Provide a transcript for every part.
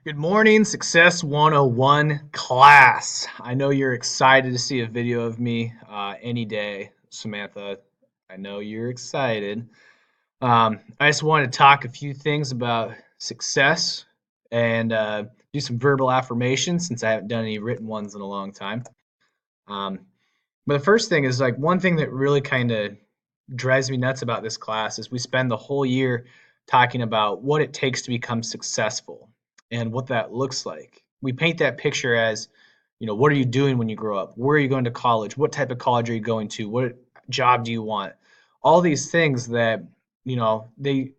Good morning, Success 101 class. I know you're excited to see a video of me any day, Samantha. I know you're excited. I just wanted to talk a few things about success and do some verbal affirmations since I haven't done any written ones in a long time. Um, but the first thing is like one thing that really kind of drives me nuts about this class is we spend the whole year talking about what it takes to become successful and what that looks like. We paint that picture as, what are you doing when you grow up? Where are you going to college? What type of college are you going to? What job do you want? All these things that, they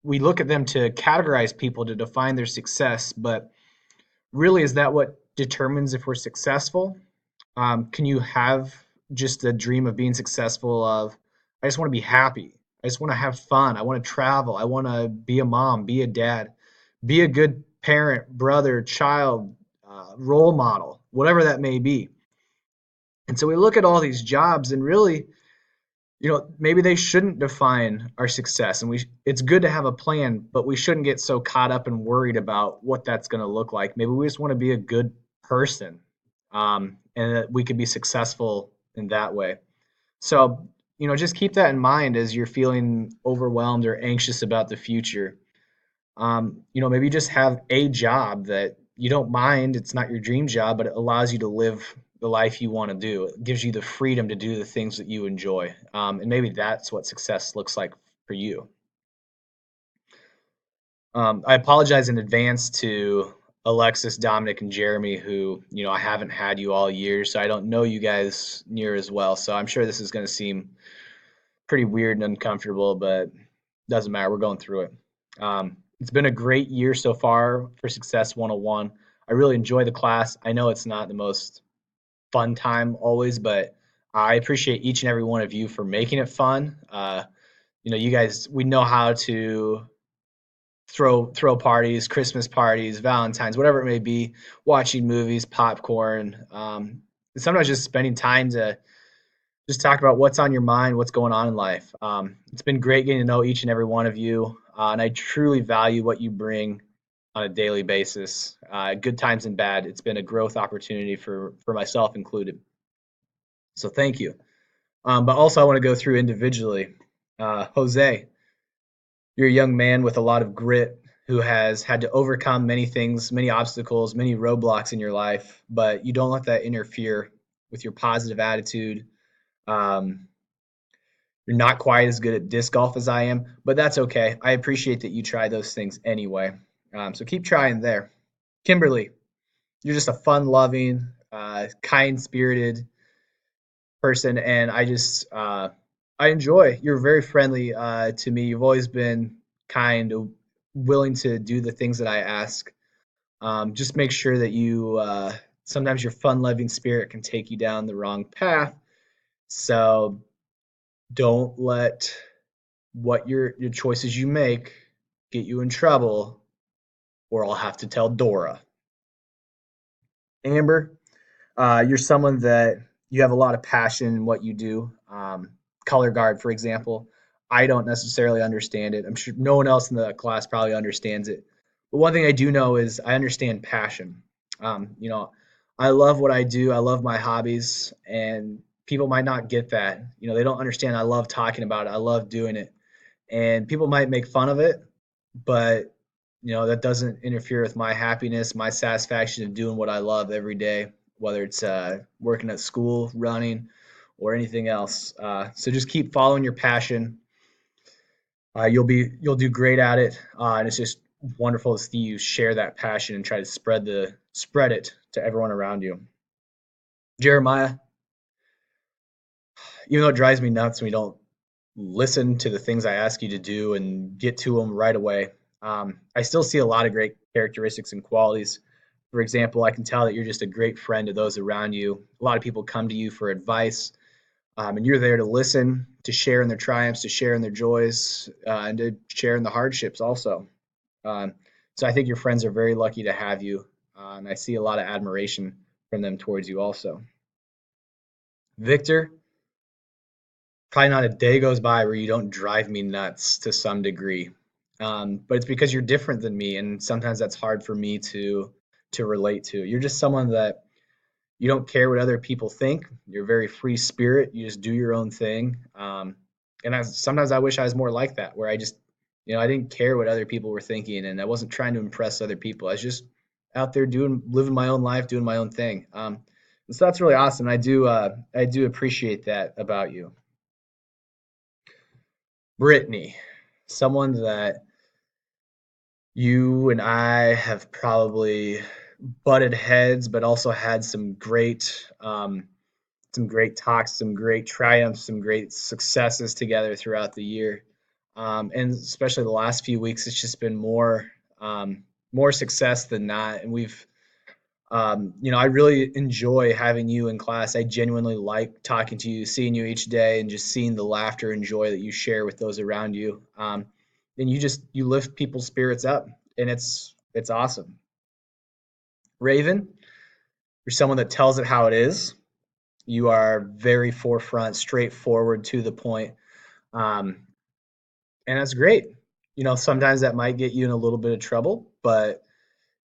we look at them to categorize people to define their success, but really is that what determines if we're successful? Can you have just a dream of being successful of, I just want to be happy. I just want to have fun. I want to travel. I want to be a mom, be a dad, be a good parent, brother, child, role model, whatever that may be. And so we look at all these jobs and really, maybe they shouldn't define our success. And it's good to have a plan, but we shouldn't get so caught up and worried about what that's going to look like. Maybe we just want to be a good person, and that we could be successful in that way. So, just keep that in mind as you're feeling overwhelmed or anxious about the future. Maybe just have a job that you don't mind. It's not your dream job, but it allows you to live the life you want to do. It gives you the freedom to do the things that you enjoy. And maybe that's what success looks like for you. I apologize in advance to Alexis, Dominic, and Jeremy, who, I haven't had you all year, so I don't know you guys near as well. So I'm sure this is going to seem pretty weird and uncomfortable, but doesn't matter. We're going through it. It's been a great year so far for Success 101. I really enjoy the class. I know it's not the most fun time always, but I appreciate each and every one of you for making it fun. You guys, we know how to throw parties, Christmas parties, Valentine's, whatever it may be, watching movies, popcorn, sometimes just spending time to just talk about what's on your mind, what's going on in life. It's been great getting to know each and every one of you, and I truly value what you bring on a daily basis, good times and bad. It's been a growth opportunity for myself included. So thank you. But also, I want to go through individually. Jose, you're a young man with a lot of grit who has had to overcome many things, many obstacles, many roadblocks in your life, but you don't let that interfere with your positive attitude. Um, you're not quite as good at disc golf as I am, but that's okay. I appreciate that you try those things anyway. So keep trying there. Kimberly, you're just a fun loving, kind spirited person, and I enjoy. You're very friendly to me. You've always been kind, willing to do the things that I ask. Just make sure that sometimes your fun loving spirit can take you down the wrong path. So don't let what your choices you make get you in trouble, or I'll have to tell Dora. Amber, you're someone that you have a lot of passion in what you do. Color guard, for example, I don't necessarily understand it. I'm sure no one else in the class probably understands it. But one thing I do know is I understand passion. You know, I love what I do. I love my hobbies, and people might not get that. They don't understand. I love talking about it. I love doing it, and people might make fun of it, but that doesn't interfere with my happiness, my satisfaction of doing what I love every day, whether it's working at school, running, or anything else. So just keep following your passion. You'll do great at it, and it's just wonderful to see you share that passion and try to spread it to everyone around you. Jeremiah, even though it drives me nuts when we don't listen to the things I ask you to do and get to them right away, I still see a lot of great characteristics and qualities. For example, I can tell that you're just a great friend to those around you. A lot of people come to you for advice, and you're there to listen, to share in their triumphs, to share in their joys, and to share in the hardships also. Um, so I think your friends are very lucky to have you, and I see a lot of admiration from them towards you also. Victor, probably not a day goes by where you don't drive me nuts to some degree. But it's because you're different than me, and sometimes that's hard for me to relate to. You're just someone that you don't care what other people think. You're very free spirit. You just do your own thing. And sometimes I wish I was more like that, where I just, I didn't care what other people were thinking, and I wasn't trying to impress other people. I was just out there living my own life, doing my own thing. And so that's really awesome. I do appreciate that about you, Brittany, someone that you and I have probably butted heads, but also had some great talks, some great triumphs, some great successes together throughout the year. And especially the last few weeks, it's just been more success than not. And I really enjoy having you in class. I genuinely like talking to you, seeing you each day, and just seeing the laughter and joy that you share with those around you. And you lift people's spirits up, and it's awesome. Raven, you're someone that tells it how it is. You are very forefront, straightforward, to the point, um, and that's great. Sometimes that might get you in a little bit of trouble, but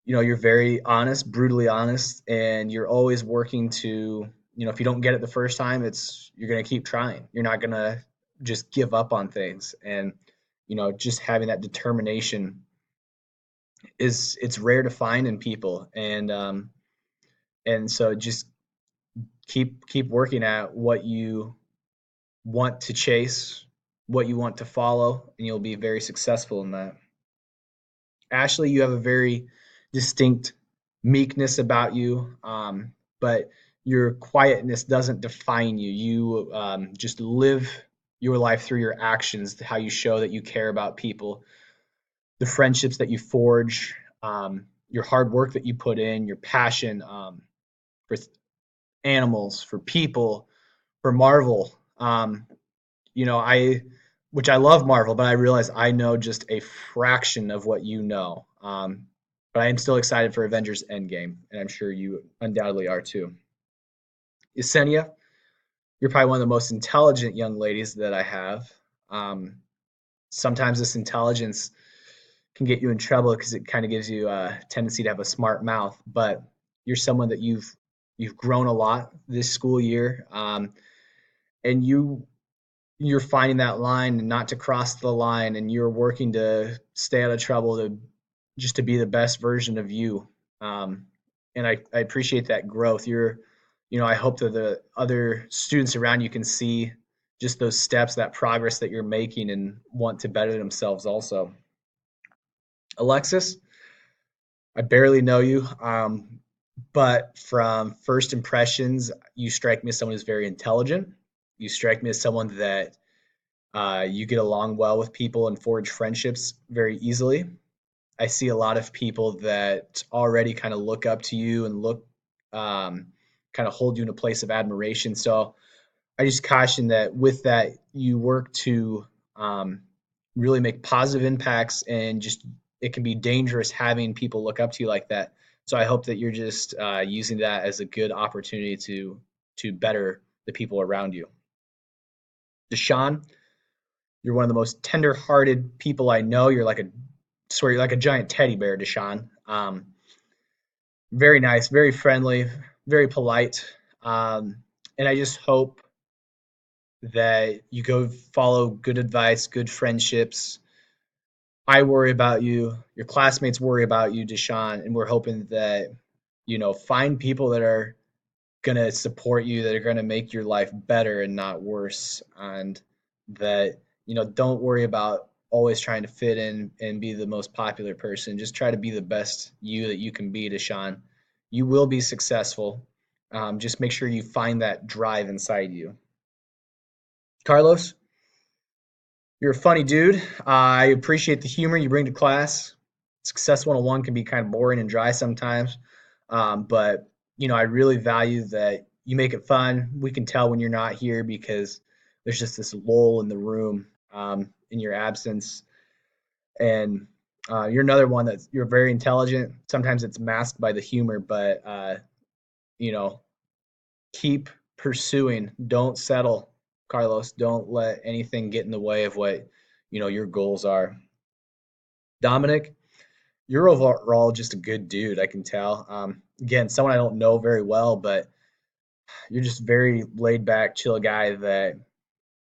you're very honest, brutally honest, and you're always working to, if you don't get it the first time, you're going to keep trying. You're not going to just give up on things. And just having that determination it's rare to find in people. And so just keep working at what you want to chase, what you want to follow, and you'll be very successful in that. Ashley, you have a very distinct meekness about you, but your quietness doesn't define you. You just live your life through your actions, how you show that you care about people, the friendships that you forge, your hard work that you put in, your passion for animals, for people, for Marvel. Which I love Marvel, but I realize I know just a fraction of what you know. But I am still excited for Avengers Endgame, and I'm sure you undoubtedly are too. Yesenia, you're probably one of the most intelligent young ladies that I have. Um, Sometimes this intelligence can get you in trouble because it kind of gives you a tendency to have a smart mouth, but you're someone that you've grown a lot this school year, and you're finding that line and not to cross the line, and you're working to stay out of trouble, to just to be the best version of you. um, and I appreciate that growth. I hope that the other students around you can see just those steps, that progress that you're making, and want to better themselves also. Alexis, I barely know you, but from first impressions, you strike me as someone who's very intelligent. You strike me as someone that you get along well with people and forge friendships very easily. I see a lot of people that already kind of look up to you and um, kind of hold you in a place of admiration. So I just caution that with that, you work to um, really make positive impacts, and just it can be dangerous having people look up to you like that. So I hope that you're just using that as a good opportunity to better the people around you. Deshaun, you're one of the most tender-hearted people I know. You're like a giant teddy bear, Deshaun. Very nice, very friendly, very polite. And I just hope that you go follow good advice, good friendships. I worry about you. Your classmates worry about you, Deshaun, and we're hoping that find people that are gonna support you, that are gonna make your life better and not worse, and that don't worry about always trying to fit in and be the most popular person. Just try to be the best you that you can be, Deshaun. You will be successful. Just make sure you find that drive inside you. Carlos, you're a funny dude. I appreciate the humor you bring to class. Success 101 can be kind of boring and dry sometimes. But I really value that you make it fun. We can tell when you're not here because there's just this lull in the room in your absence. And you're another one that you're very intelligent. Sometimes it's masked by the humor, but you know, keep pursuing. Don't settle, Carlos. Don't let anything get in the way of what your goals are. Dominic, you're overall just a good dude. I can tell. Again, someone I don't know very well, but you're just very laid back, chill guy that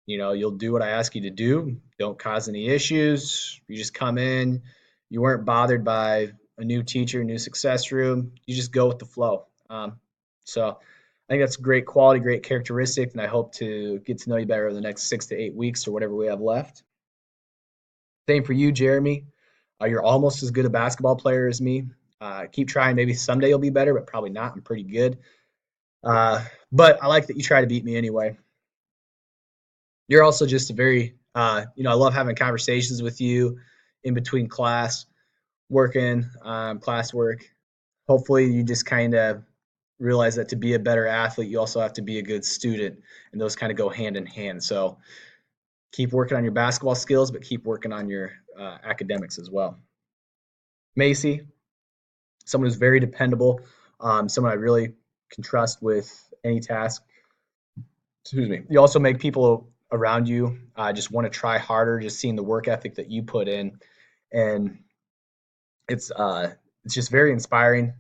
you'll do what I ask you to do. Don't cause any issues. You just come in. You weren't bothered by a new teacher, new success room. You just go with the flow. So I think that's a great quality, great characteristic, and I hope to get to know you better over the next 6 to 8 weeks or whatever we have left. Same for you, Jeremy. You're almost as good a basketball player as me. Keep trying. Maybe someday you'll be better, but probably not. I'm pretty good. But I like that you try to beat me anyway. You're also just a very, I love having conversations with you in between class, working, class work. Hopefully, you just kind of realize that to be a better athlete, you also have to be a good student, and those kind of go hand in hand. So keep working on your basketball skills, but keep working on your academics as well. Macy, someone who's very dependable, someone I really can trust with any task. Excuse me. You also make people around you just want to try harder, just seeing the work ethic that you put in, and it's just very inspiring.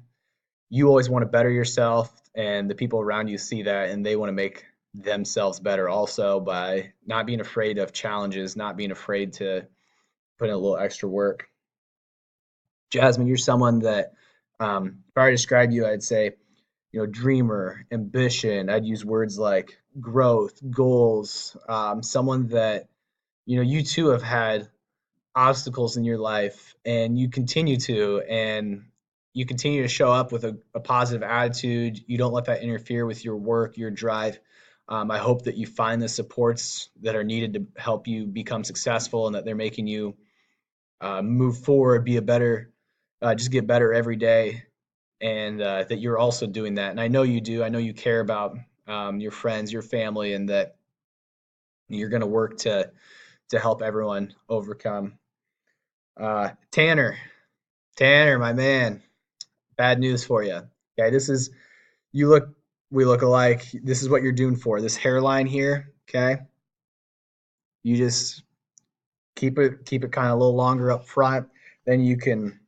You always want to better yourself, and the people around you see that, and they want to make themselves better also by not being afraid of challenges, not being afraid to put in a little extra work. Jasmine, you're someone that, if I were to describe you, I'd say, dreamer, ambition. I'd use words like growth, goals. Someone that, you too have had obstacles in your life, and you continue to show up with a positive attitude. You don't let that interfere with your work, your drive. I hope that you find the supports that are needed to help you become successful, and that they're making you move forward, be a better, just get better every day, and that you're also doing that. And I know you do. I know you care about your friends, your family, and that you're going to work to help everyone overcome. Tanner, Tanner, my man, bad news for you. Okay, you look, we look alike. This is what you're doing for this hairline here. Okay, you just keep it kind of a little longer up front. Then you can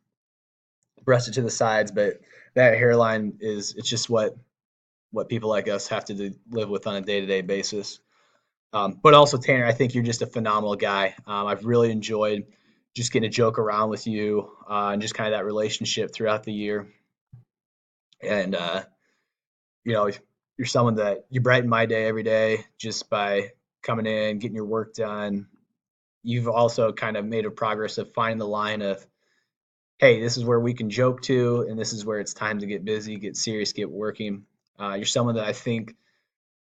brush it to the sides, but that hairline it's just what people like us have to live with on a day-to-day basis. But also, Tanner, I think you're just a phenomenal guy. I've really enjoyed just getting to joke around with you and just kind of that relationship throughout the year. And you know, you're someone that you brighten my day every day just by coming in, getting your work done. You've also kind of made a progress of finding the line of, hey, this is where we can joke to, and this is where it's time to get busy, get serious, get working. You're someone that I think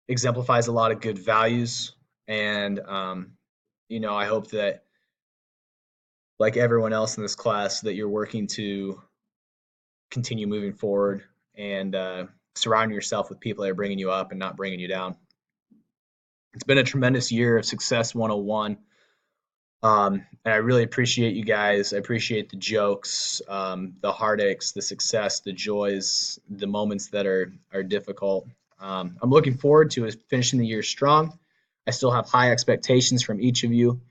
exemplifies a lot of good values, and I hope that, like everyone else in this class, that you're working to continue moving forward and surround yourself with people that are bringing you up and not bringing you down. It's been a tremendous year of Success 101. And I really appreciate you guys. I appreciate the jokes, the heartaches, the success, the joys, the moments that are difficult. I'm looking forward to finishing the year strong. I still have high expectations from each of you.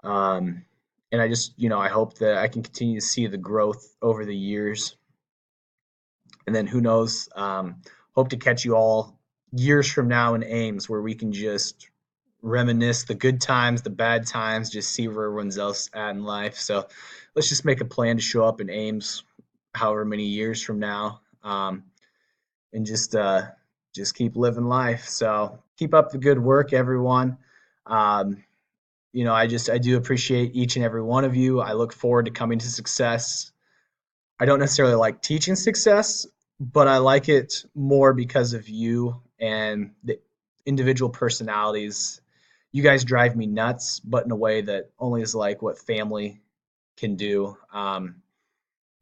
And I just, I hope that I can continue to see the growth over the years. And then who knows, hope to catch you all years from now in Ames, where we can just reminisce the good times, the bad times, just see where everyone's else at in life. So let's just make a plan to show up in Ames however many years from now, and just keep living life. So keep up the good work, everyone. I do appreciate each and every one of you. I look forward to coming to success. I don't necessarily like teaching success, but I like it more because of you and the individual personalities. You guys drive me nuts, but in a way that only is like what family can do.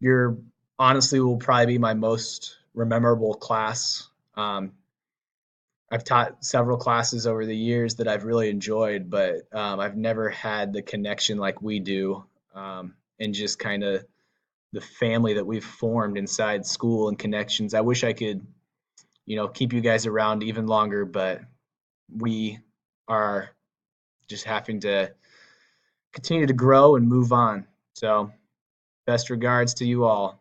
You're honestly will probably be my most memorable class. I've taught several classes over the years that I've really enjoyed, but I've never had the connection like we do, and just kind of the family that we've formed inside school and connections. I wish I could, keep you guys around even longer, but we are just having to continue to grow and move on. So, best regards to you all.